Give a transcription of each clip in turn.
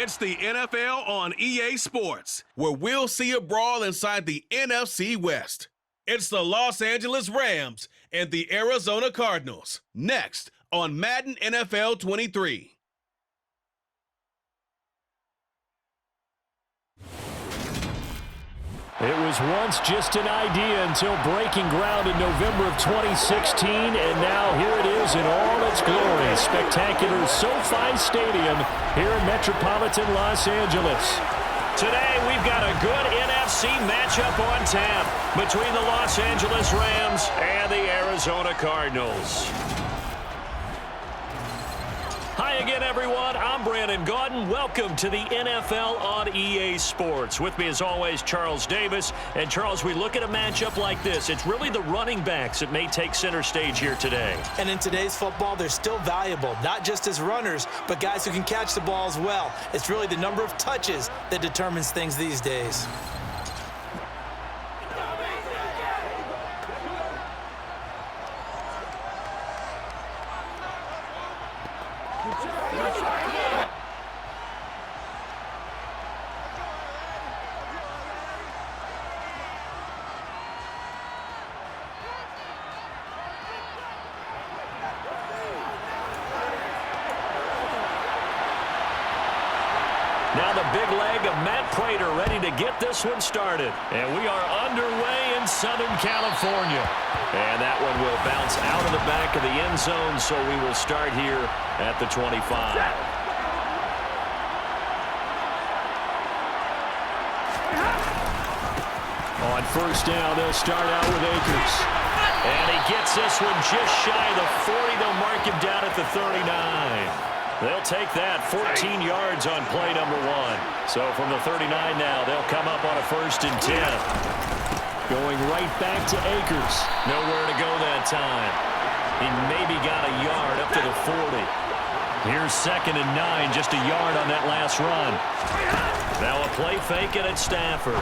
It's the NFL on EA Sports, where we'll see a brawl inside the NFC West. It's the Los Angeles Rams and the Arizona Cardinals. Next on Madden NFL 23. It was once just an idea until breaking ground in November of 2016, and now here it is in all its glory. Spectacular SoFi Stadium here in metropolitan Los Angeles. Today, we've got a good NFC matchup on tap between the Los Angeles Rams and the Arizona Cardinals. Hi again, everyone. I'm Brandon Gaudin. Welcome to the NFL on EA Sports. With me, as always, Charles Davis. And, Charles, we look at a matchup like this. It's really the running backs that may take center stage here today. And in today's football, they're still valuable, not just as runners, but guys who can catch the ball as well. It's really the number of touches that determines things these days. Now the big leg of Matt Prater ready to get this one started. And we are underway in Southern California. And that one will bounce out of the back of the end zone, so we will start here at the 25. On first down, they'll start out with Akers. And he gets this one just shy of the 40. They'll mark him down at the 39. They'll take that 14 yards on play number 1. So from the 39 now, they'll come up on a 1st and 10. Going right back to Akers. Nowhere to go that time. He maybe got a yard up to the 40. Here's 2nd and 9, just a yard on that last run. Now a play fake and it's Stafford.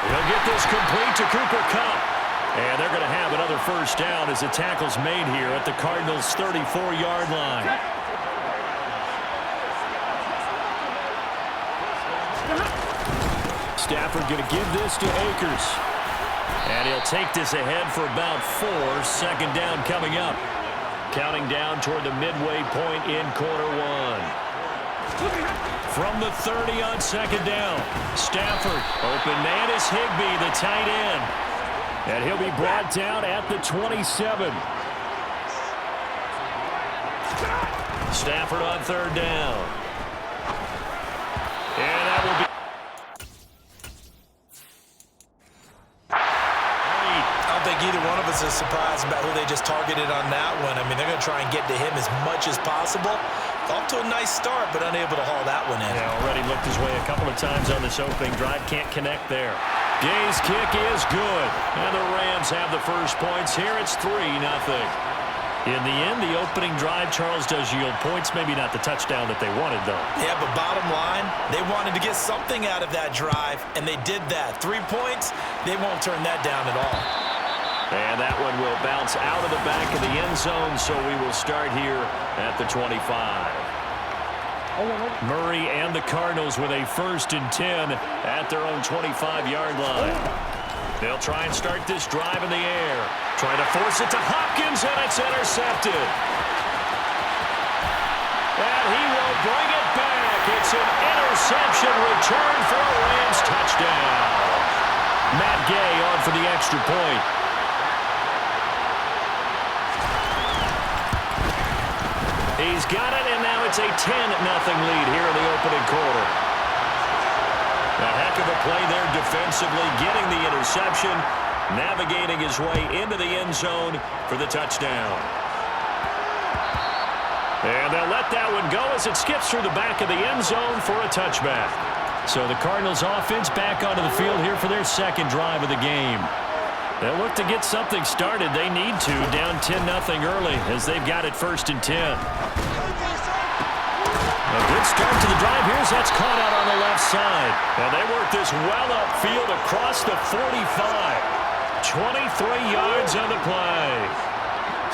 He'll get this complete to Cooper Kupp. And they're going to have another 1st down as the tackle's made here at the Cardinals' 34-yard line. Stafford going to give this to Akers. And he'll take this ahead for about 4. 2nd down coming up. Counting down toward the midway point in quarter 1. From the 30 on 2nd down. Stafford, open man is Higbee, the tight end. And he'll be brought down at the 27. Stafford on 3rd down. And that will be... I don't think either one of us is surprised about who they just targeted on that one. I mean, they're going to try and get to him as much as possible. Off to a nice start, but unable to haul that one in. Yeah, already looked his way a couple of times on this opening drive. Can't connect there. Gay's kick is good. And the Rams have the first points here. It's 3-0. In the end, the opening drive, Charles, does yield points. Maybe not the touchdown that they wanted, though. Yeah, but bottom line, they wanted to get something out of that drive, and they did that. 3 points, they won't turn that down at all. And that one will bounce out of the back of the end zone, so we will start here at the 25. Murray and the Cardinals with a 1st and 10 at their own 25-yard line. They'll try and start this drive in the air. Trying to force it to Hopkins, and it's intercepted. And he will bring it back. It's an interception return for a Rams touchdown. Matt Gay on for the extra point. He's got it, and now it's a 10-0 lead here in the opening quarter. A heck of a play there defensively, getting the interception, navigating his way into the end zone for the touchdown. And they'll let that one go as it skips through the back of the end zone for a touchback. So the Cardinals offense back onto the field here for their 2nd drive of the game. They'll look to get something started. They need to, down 10-0 early as they've got it 1st and 10. A good start to the drive. Here's that's caught out on the left side. And they work this well upfield across the 45. 23 yards on the play.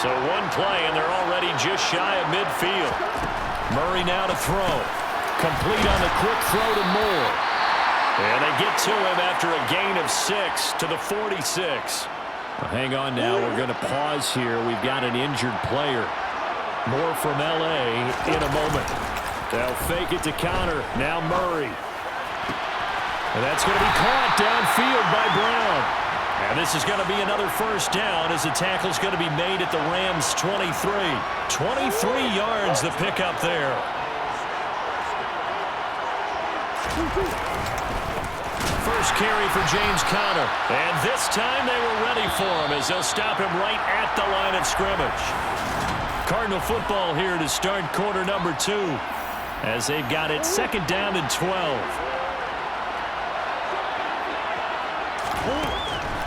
So one play, and they're already just shy of midfield. Murray now to throw. Complete on the quick throw to Moore. And they get to him after a gain of 6 to the 46. Well, hang on now. We're going to pause here. We've got an injured player. More from L.A. in a moment. They'll fake it to Connor. Now Murray. And that's going to be caught downfield by Brown. And this is going to be another first down as the tackle's going to be made at the Rams' 23. 23 yards the pickup there. First carry for James Conner. And this time they were ready for him as they'll stop him right at the line of scrimmage. Cardinal football here to start quarter number 2 as they've got it second down and 12.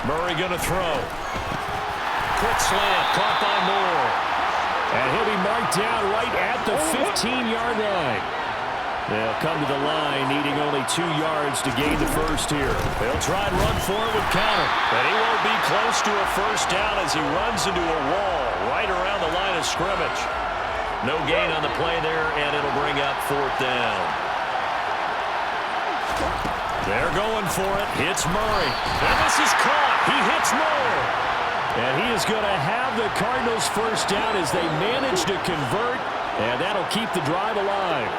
Murray going to throw. Quick slant caught by Moore. And he'll be marked down right at the 15-yard line. They'll come to the line, needing only 2 yards to gain the first here. They'll try and run for it with Conner. But he won't be close to a first down as he runs into a wall right around the line of scrimmage. No gain on the play there, and it'll bring up fourth down. They're going for it. Hits Murray. And this is caught. He hits Moore. And he is going to have the Cardinals first down as they manage to convert. And that'll keep the drive alive.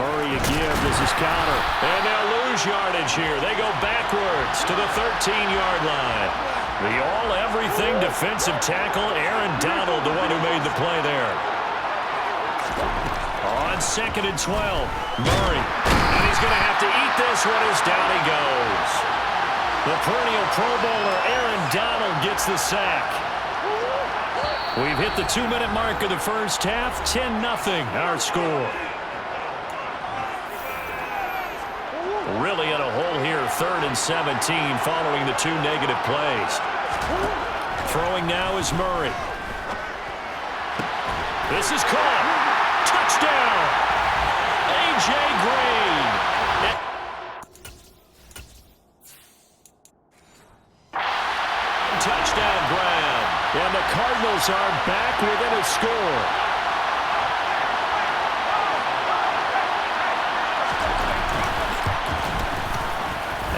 Murray again. This is Connor. And they'll lose yardage here. They go backwards to the 13-yard line. The all-everything defensive tackle, Aaron Donald, the one who made the play there. On second and 12, Murray. And he's going to have to eat this one as down he goes. The perennial Pro Bowler, Aaron Donald, gets the sack. We've hit the 2-minute mark of the first half. 10-0 our score. Really in a hole here, 3rd and 17 following the 2 negative plays. Throwing now is Murray. This is caught. Touchdown. A.J. Green. Touchdown grab. And the Cardinals are back within a score.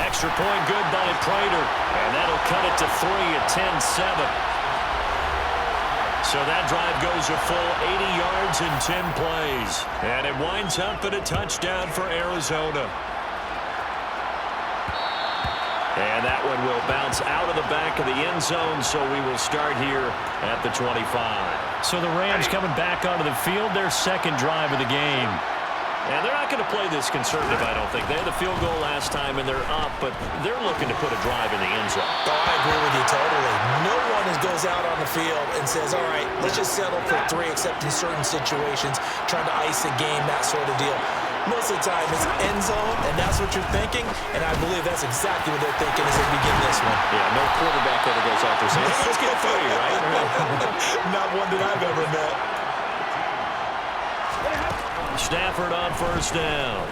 Extra point good by Prater. And that'll cut it to 3 at 10-7. So that drive goes a full 80 yards in 10 plays. And it winds up at a touchdown for Arizona. And that one will bounce out of the back of the end zone, so we will start here at the 25. So the Rams coming back onto the field, their second drive of the game. And they're not going to play this conservative, I don't think. They had the field goal last time, and they're up, but they're looking to put a drive in the end zone. Oh, I agree with you totally. No one goes out on the field and says, all right, let's just settle for 3, except in certain situations, trying to ice a game, that sort of deal. Most of the time, it's end zone, and that's what you're thinking, and I believe that's exactly what they're thinking as they begin this one. Yeah, no quarterback ever goes out there saying, hey, let's get 3, right? Not one that I've ever met. Stafford on first down.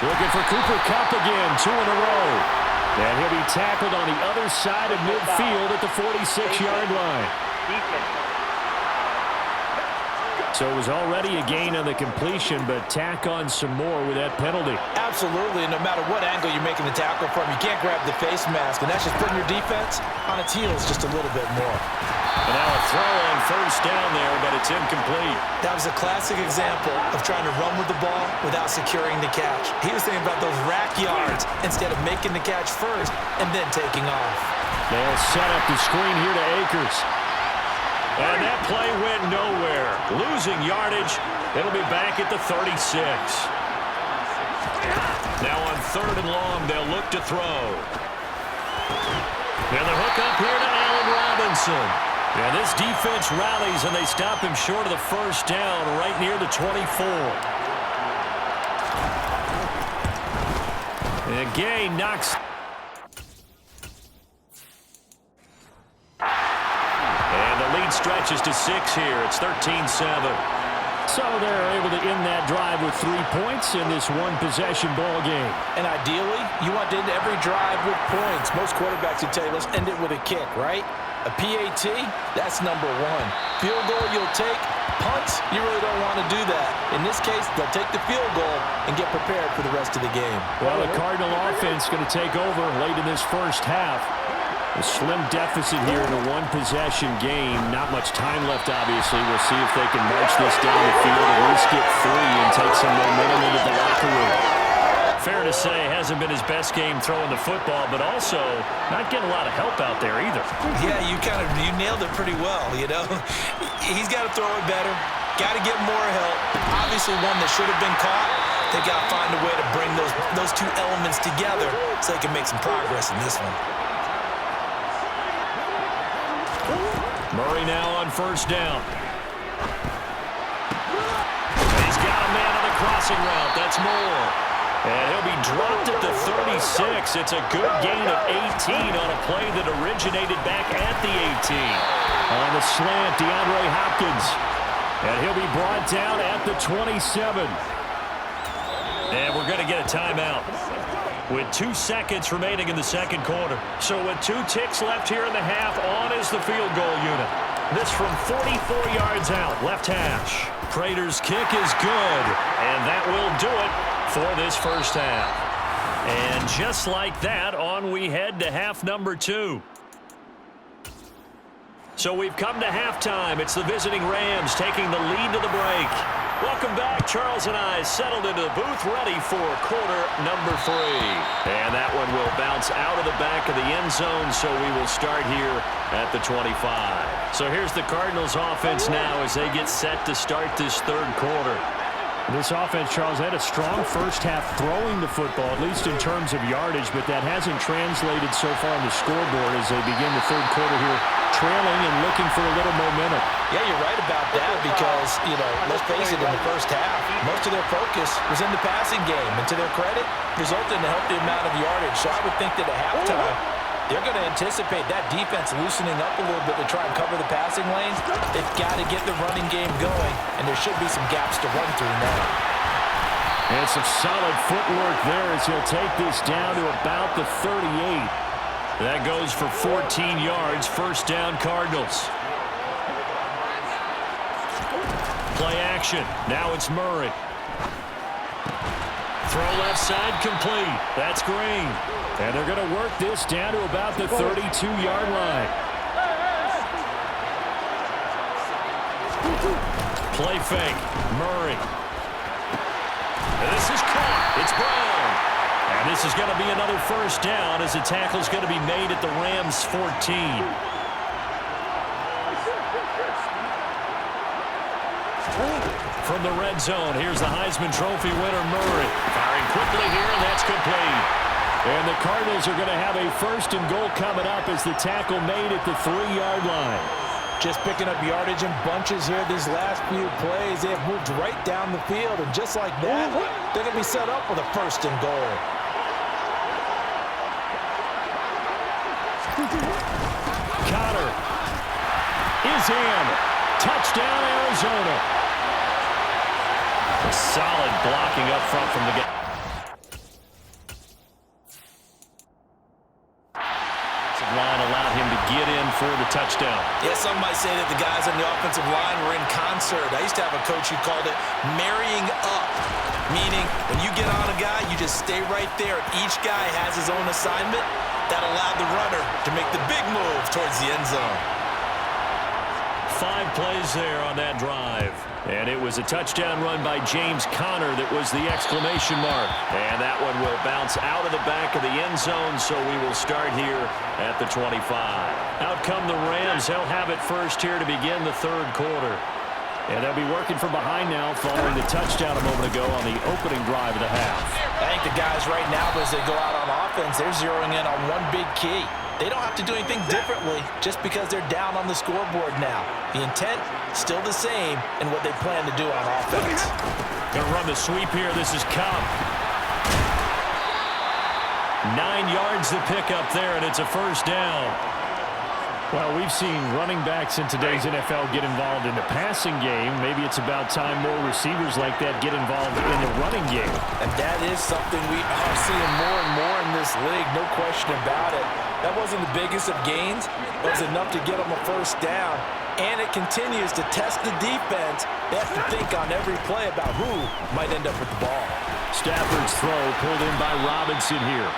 Looking for Cooper Kupp again, 2 in a row. And he'll be tackled on the other side of midfield at the 46-yard line. So it was already a gain on the completion, but tack on some more with that penalty. Absolutely, no matter what angle you're making the tackle from, you can't grab the face mask, and that's just putting your defense on its heels just a little bit more. And now a throw on first down there, but it's incomplete. That was a classic example of trying to run with the ball without securing the catch. He was thinking about those rack yards instead of making the catch first and then taking off. They'll set up the screen here to Akers. And that play went nowhere. Losing yardage. It'll be back at the 36. Now on 3rd and long, they'll look to throw. And the hook up here to Allen Robinson. And this defense rallies, and they stop him short of the first down right near the 24. And Gay knocks. And the lead stretches to 6 here. It's 13-7. So they're able to end that drive with 3 points in this one-possession ball game. And ideally, you want to end every drive with points. Most quarterbacks would tell you, let's end it with a kick, right? A PAT, that's number one. Field goal you'll take. Punts, you really don't want to do that. In this case, they'll take the field goal and get prepared for the rest of the game. Well, the Cardinal offense going to take over late in this first half. A slim deficit here in a one-possession game. Not much time left, obviously. We'll see if they can march this down the field, at least get 3 and take some momentum into the locker room. Fair to say, hasn't been his best game throwing the football, but also not getting a lot of help out there either. Yeah, you nailed it pretty well, you know. He's got to throw it better, got to get more help. Obviously one that should have been caught. They got to find a way to bring those two elements together so they can make some progress in this one. Murray now on first down. He's got a man on the crossing route. That's Moore. And he'll be dropped at the 36. It's a good gain of 18 on a play that originated back at the 18. On the slant, DeAndre Hopkins. And he'll be brought down at the 27. And we're going to get a timeout with 2 seconds remaining in the second quarter. So with 2 ticks left here in the half, on is the field goal unit. This from 44 yards out, left hash. Prater's kick is good, and that will do it for this first half. And just like that, on we head to half number 2. So we've come to halftime. It's the visiting Rams taking the lead to the break. Welcome back. Charles and I settled into the booth, ready for quarter number 3. And that one will bounce out of the back of the end zone, so we will start here at the 25. So here's the Cardinals offense now as they get set to start this third quarter. This offense, Charles, had a strong first half throwing the football, at least in terms of yardage, but that hasn't translated so far on the scoreboard as they begin the third quarter here, trailing and looking for a little momentum. Yeah, you're right about that because, you know, let's face it, in the first half, most of their focus was in the passing game, and to their credit, resulted in a healthy amount of yardage. So I would think that at halftime, they're going to anticipate that defense loosening up a little bit to try and cover the passing lanes. They've got to get the running game going, and there should be some gaps to run through now. And some solid footwork there as he'll take this down to about the 38. That goes for 14 yards, first down Cardinals. Play action. Now it's Murray. Throw left side complete. That's Green. And they're going to work this down to about the 32-yard line. Play fake. Murray. And this is caught. It's Brown. And this is going to be another first down as the tackle's going to be made at the Rams' 14. From the red zone, here's the Heisman Trophy winner, Murray. Firing quickly here, and that's complete. And the Cardinals are going to have a first and goal coming up as the tackle made at the 3-yard line. Just picking up yardage in bunches here these last few plays. They have moved right down the field, and just like that, they're going to be set up with a first and goal. Connor is in. Touchdown, Arizona. Solid blocking up front from the game. Line allowed him to get in for the touchdown. Yeah, some might say that the guys on the offensive line were in concert. I used to have a coach who called it marrying up, meaning when you get on a guy, you just stay right there. Each guy has his own assignment. That allowed the runner to make the big move towards the end zone. 5 plays there on that drive. And it was a touchdown run by James Conner that was the exclamation mark. And that one will bounce out of the back of the end zone, so we will start here at the 25. Out come the Rams. They'll have it first here to begin the third quarter. And they'll be working from behind now following the touchdown a moment ago on the opening drive of the half. I think the guys right now, as they go out on offense, they're zeroing in on one big key. They don't have to do anything differently just because they're down on the scoreboard now. The intent, still the same in what they plan to do on offense. Going to run the sweep here. This is Cobb. 9 yards to pick up there, and it's a first down. Well, we've seen running backs in today's NFL get involved in the passing game. Maybe it's about time more receivers like that get involved in the running game. And that is something we are seeing more and more in this league, no question about it. That wasn't the biggest of gains, but it was enough to get them a first down. And it continues to test the defense. They have to think on every play about who might end up with the ball. Stafford's throw pulled in by Robinson here.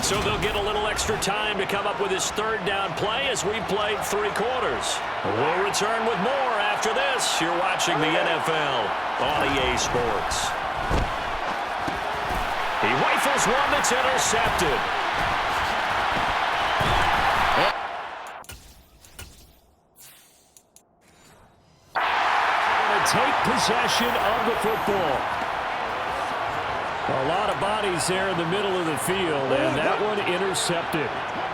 So they'll get a little extra time to come up with his third down play as we've played 3 quarters. We'll return with more after this. You're watching the NFL on EA Sports. He rifles one that's intercepted. Going to take possession of the football. A lot of bodies there in the middle of the field, and that one intercepted.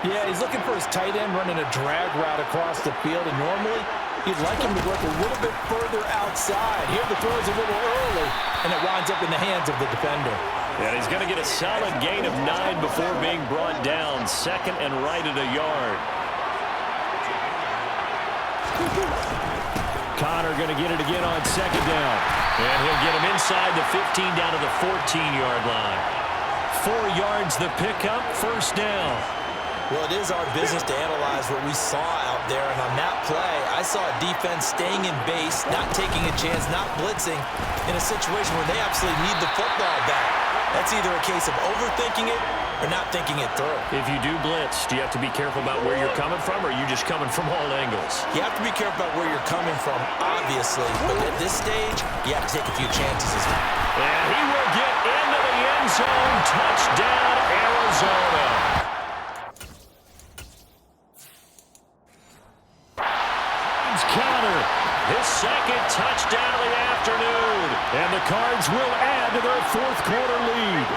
Yeah, he's looking for his tight end running a drag route across the field, and normally you'd like him to work a little bit further outside. Here the throw is a little early, and it winds up in the hands of the defender. And he's going to get a solid gain of 9 before being brought down. Second and right at a yard. Connor going to get it again on second down. And he'll get him inside the 15 down to the 14-yard line. 4 yards the pickup, first down. Well, it is our business to analyze what we saw out there. And on that play, I saw a defense staying in base, not taking a chance, not blitzing in a situation where they absolutely need the football back. That's either a case of overthinking it or not thinking it through. If you do blitz, do you have to be careful about where you're coming from, or are you just coming from all angles? You have to be careful about where you're coming from, obviously. But at this stage, you have to take a few chances as well. And he will get into the end zone. Touchdown, Arizona. Connor, his second touchdown of the afternoon. And the Cards will add to their 4th quarter lead.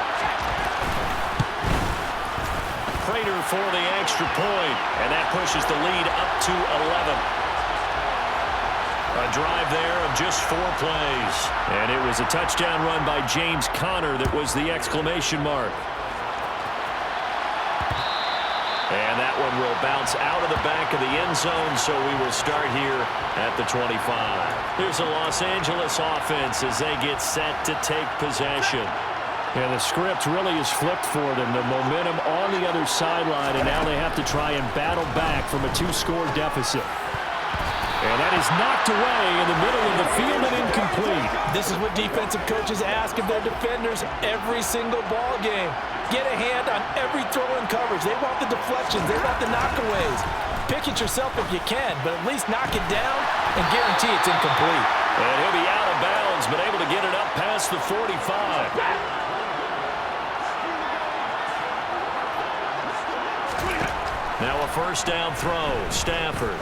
Prater for the extra point, and that pushes the lead up to 11. A drive there of just 4 plays. And it was a touchdown run by James Conner that was the exclamation mark. And that one will bounce out of the back of the end zone, so we will start here at the 25. Here's a Los Angeles offense as they get set to take possession. And the script really is flipped for them. The momentum on the other sideline, and now they have to try and battle back from a 2-score deficit. And that is knocked away in the middle of the field and incomplete. This is what defensive coaches ask of their defenders every single ball game. Get a hand on every throw in coverage. They want the deflections. They want the knockaways. Pick it yourself if you can, but at least knock it down and guarantee it's incomplete. And he'll be out of bounds, but able to get it up past the 45. Now a first down throw. Stafford.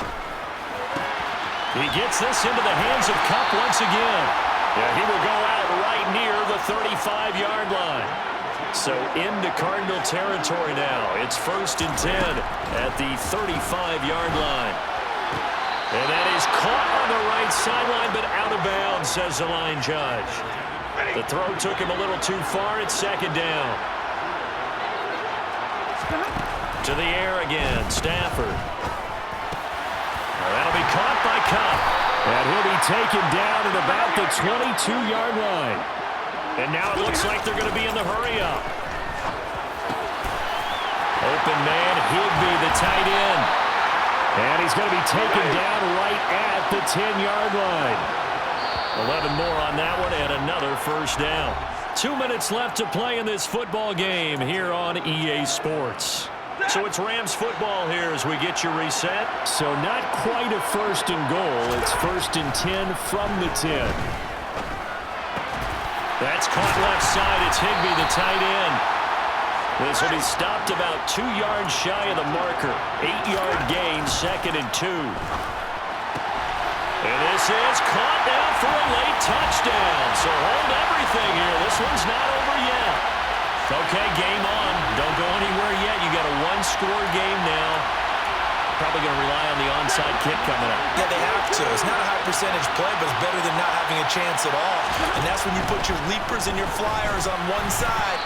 He gets this into the hands of Kupp once again. Yeah, he will go out right near the 35-yard line. So into Cardinal territory now. It's 1st and 10 at the 35-yard line. And that is caught on the right sideline, but out of bounds, says the line judge. The throw took him a little too far. It's 2nd down. To the air again, Stafford. That'll be caught by Kupp. And he'll be taken down at about the 22-yard line. And now it looks like they're going to be in the hurry-up. Open man, Higbee, the tight end. And he's going to be taken down right at the 10-yard line. 11 more on that one and another first down. 2 minutes left to play in this football game here on EA Sports. So it's Rams football here as we get your reset. So not quite a 1st and goal. It's 1st and 10 from the 10. That's caught left side. It's Higbee, the tight end. This will be stopped about 2 yards shy of the marker. 8-yard gain, 2nd and 2. And this is caught now for a late touchdown. So hold everything here. This one's not over yet. Okay, game on. Don't go anywhere yet. You got a 1-score game now. Probably going to rely on the onside kick coming up. Yeah, they have to. It's not a high percentage play, but it's better than not having a chance at all. And that's when you put your leapers and your flyers on one side.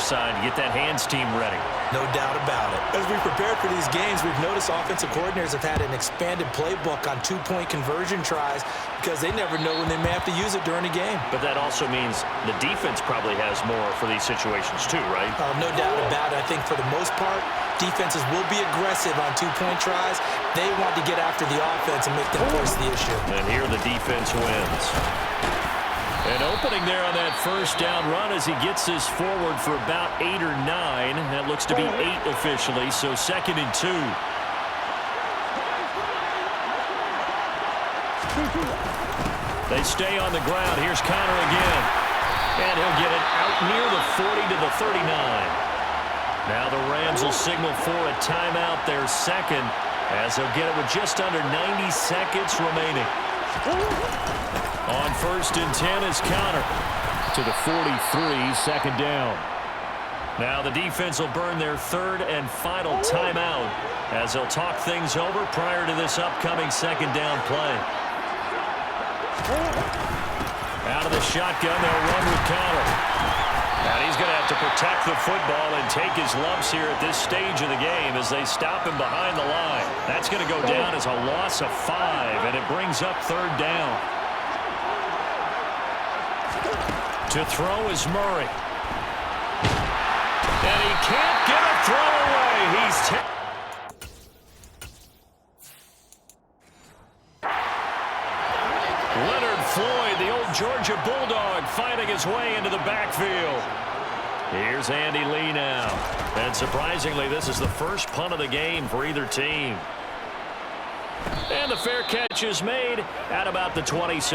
side to get that hands team ready. No doubt about it. As we prepared for these games, we've noticed offensive coordinators have had an expanded playbook on two-point conversion tries because they never know when they may have to use it during a game. But that also means the defense probably has more for these situations too, right? No doubt about it. I think for the most part, defenses will be aggressive on two-point tries. They want to get after the offense and make them force the issue. And here the defense wins. An opening there on that first down run as he gets this forward for about 8 or 9. That looks to be 8 officially, so 2nd and 2. They stay on the ground. Here's Connor again. And he'll get it out near the 40 to the 39. Now the Rams will signal for a timeout, their second, as they'll get it with just under 90 seconds remaining. On 1st and 10 is Connor to the 43, 2nd down. Now the defense will burn their 3rd and final timeout as they'll talk things over prior to this upcoming 2nd down play. Out of the shotgun, they'll run with Connor. And he's going to have to protect the football and take his lumps here at this stage of the game as they stop him behind the line. That's going to go down as a loss of 5, and it brings up 3rd down. To throw is Murray. And he can't get a throw away. He's Leonard Floyd, the old Georgia Bulldog, fighting his way into the backfield. Here's Andy Lee now. And surprisingly, this is the first punt of the game for either team. And the fair catch is made at about the 27.